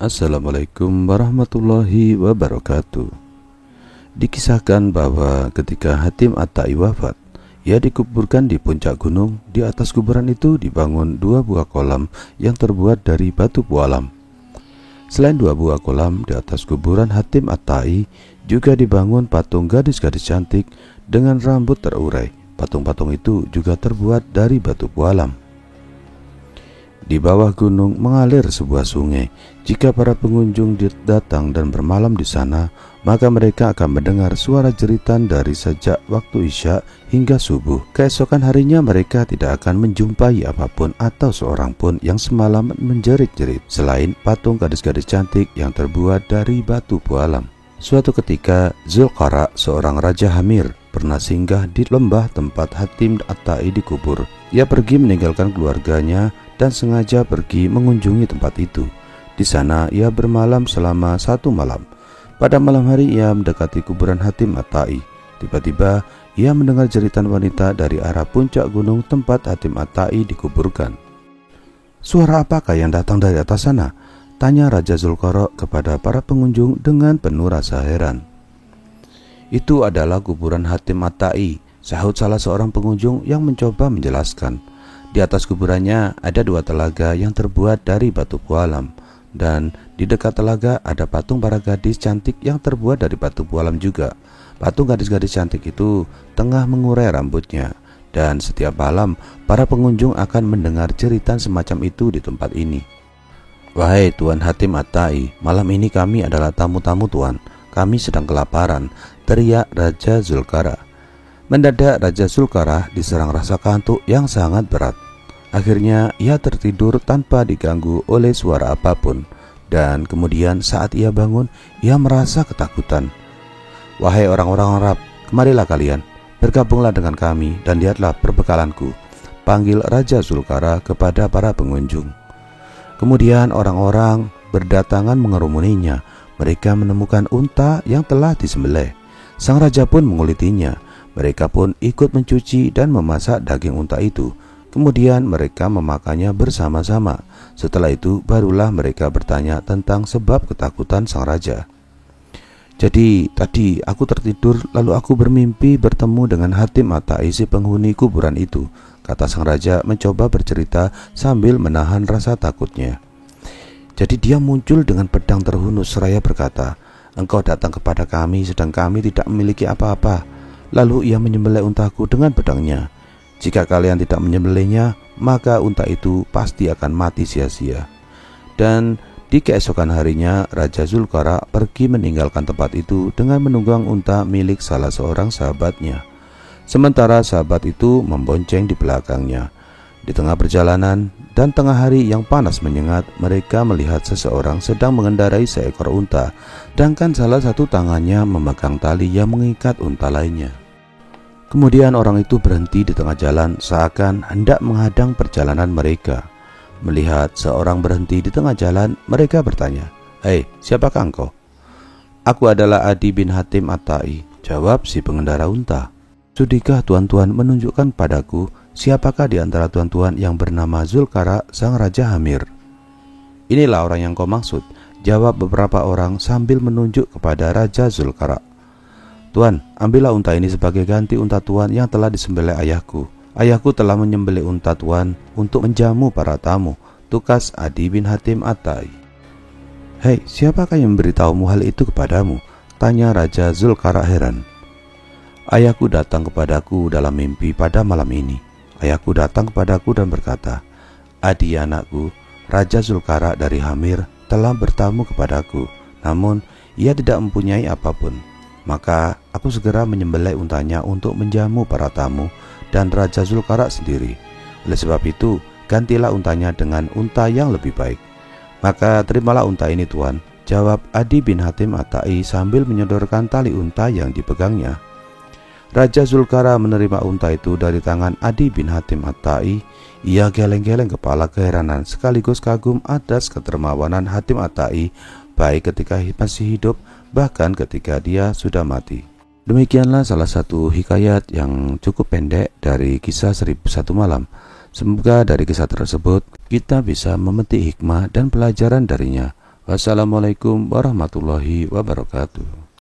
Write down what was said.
Assalamualaikum warahmatullahi wabarakatuh. Dikisahkan bahwa ketika Hatim At-Tai wafat, ia dikuburkan di puncak gunung. Di atas kuburan itu dibangun 2 buah kolam yang terbuat dari batu pualam. Selain 2 buah kolam, di atas kuburan Hatim At-Tai juga dibangun patung gadis-gadis cantik dengan rambut terurai. Patung-patung itu juga terbuat dari batu pualam. Di bawah gunung mengalir sebuah sungai. Jika para pengunjung datang dan bermalam di sana, maka mereka akan mendengar suara jeritan dari sejak waktu Isya hingga subuh. Keesokan harinya mereka tidak akan menjumpai apapun atau seorang pun yang semalam menjerit-jerit, selain patung gadis-gadis cantik yang terbuat dari batu pualam. Suatu ketika, Zulqara, seorang raja Hamir, pernah singgah di lembah tempat Hatim At-Tai dikubur. Ia pergi meninggalkan keluarganya dan sengaja pergi mengunjungi tempat itu. Di sana ia bermalam selama 1 malam. Pada malam hari ia mendekati kuburan Hatim At-Tai. Tiba-tiba ia mendengar jeritan wanita dari arah puncak gunung tempat Hatim At-Tai dikuburkan. "Suara apakah yang datang dari atas sana?" tanya Raja Zulqara kepada para pengunjung dengan penuh rasa heran. "Itu adalah kuburan Hatim At-Tai," sahut salah seorang pengunjung yang mencoba menjelaskan. Di atas kuburannya ada 2 telaga yang terbuat dari batu pualam, dan di dekat telaga ada patung para gadis cantik yang terbuat dari batu pualam juga. Patung gadis-gadis cantik itu tengah mengurai rambutnya, dan setiap malam para pengunjung akan mendengar jeritan semacam itu di tempat ini. "Wahai Tuan Hatim At-Tai, malam ini kami adalah tamu-tamu Tuan. Kami sedang kelaparan," teriak Raja Zulqara. Mendadak Raja Zulqara diserang rasa kantuk yang sangat berat. Akhirnya ia tertidur tanpa diganggu oleh suara apapun, dan kemudian saat ia bangun, ia merasa ketakutan. "Wahai orang-orang Arab, kemarilah kalian, bergabunglah dengan kami dan lihatlah perbekalanku," panggil Raja Zulqara kepada para pengunjung. Kemudian orang-orang berdatangan mengerumuninya. Mereka menemukan unta yang telah disembelih. Sang raja pun mengulitinya. Mereka pun ikut mencuci dan memasak daging unta itu. Kemudian mereka memakannya bersama-sama. Setelah itu barulah mereka bertanya tentang sebab ketakutan sang raja. "Jadi tadi aku tertidur lalu aku bermimpi bertemu dengan Hatim At-Tai, si penghuni kuburan itu," kata sang raja mencoba bercerita sambil menahan rasa takutnya. "Jadi dia muncul dengan pedang terhunus seraya berkata, 'Engkau datang kepada kami sedang kami tidak memiliki apa-apa.' Lalu ia menyembelih untaku dengan pedangnya. Jika kalian tidak menyembelihnya, maka unta itu pasti akan mati sia-sia." Dan di keesokan harinya Raja Zulqara pergi meninggalkan tempat itu dengan menunggang unta milik salah seorang sahabatnya. Sementara sahabat itu membonceng di belakangnya. Di tengah perjalanan dan tengah hari yang panas menyengat, mereka melihat seseorang sedang mengendarai seekor unta, sedangkan salah satu tangannya memegang tali yang mengikat unta lainnya. Kemudian orang itu berhenti di tengah jalan seakan hendak menghadang perjalanan mereka. Melihat seorang berhenti di tengah jalan, mereka bertanya, "Hei, siapakah engkau?" "Aku adalah Adi bin Hatim At-Tai," jawab si pengendara unta. "Sudikah tuan-tuan menunjukkan padaku siapakah di antara tuan-tuan yang bernama Zulqara, sang Raja Hamir?" "Inilah orang yang kau maksud," jawab beberapa orang sambil menunjuk kepada Raja Zulqara. "Tuan, ambillah unta ini sebagai ganti unta tuan yang telah disembelih ayahku. Ayahku telah menyembelih unta tuan untuk menjamu para tamu," tukas Adi bin Hatim At-Tai. "Hei, siapakah yang memberitahumu hal itu kepadamu?" tanya Raja Zulqara heran. "Ayahku datang kepadaku dalam mimpi pada malam ini. Ayahku datang kepadaku dan berkata, 'Adi anakku, Raja Zulqara dari Hamir telah bertamu kepadaku, namun ia tidak mempunyai apapun. Maka aku segera menyembelih untanya untuk menjamu para tamu dan Raja Zulqara sendiri. Oleh sebab itu, gantilah untanya dengan unta yang lebih baik.' Maka terimalah unta ini tuan," jawab Adi bin Hatim At-Tai sambil menyodorkan tali unta yang dipegangnya. Raja Zulqara menerima unta itu dari tangan Adi bin Hatim At-Tai. Ia geleng-geleng kepala keheranan sekaligus kagum atas kedermawanan Hatim At-Tai, baik ketika masih hidup bahkan ketika dia sudah mati. Demikianlah salah satu hikayat yang cukup pendek dari kisah 1001 Malam. Semoga dari kisah tersebut kita bisa memetik hikmah dan pelajaran darinya. Wassalamualaikum warahmatullahi wabarakatuh.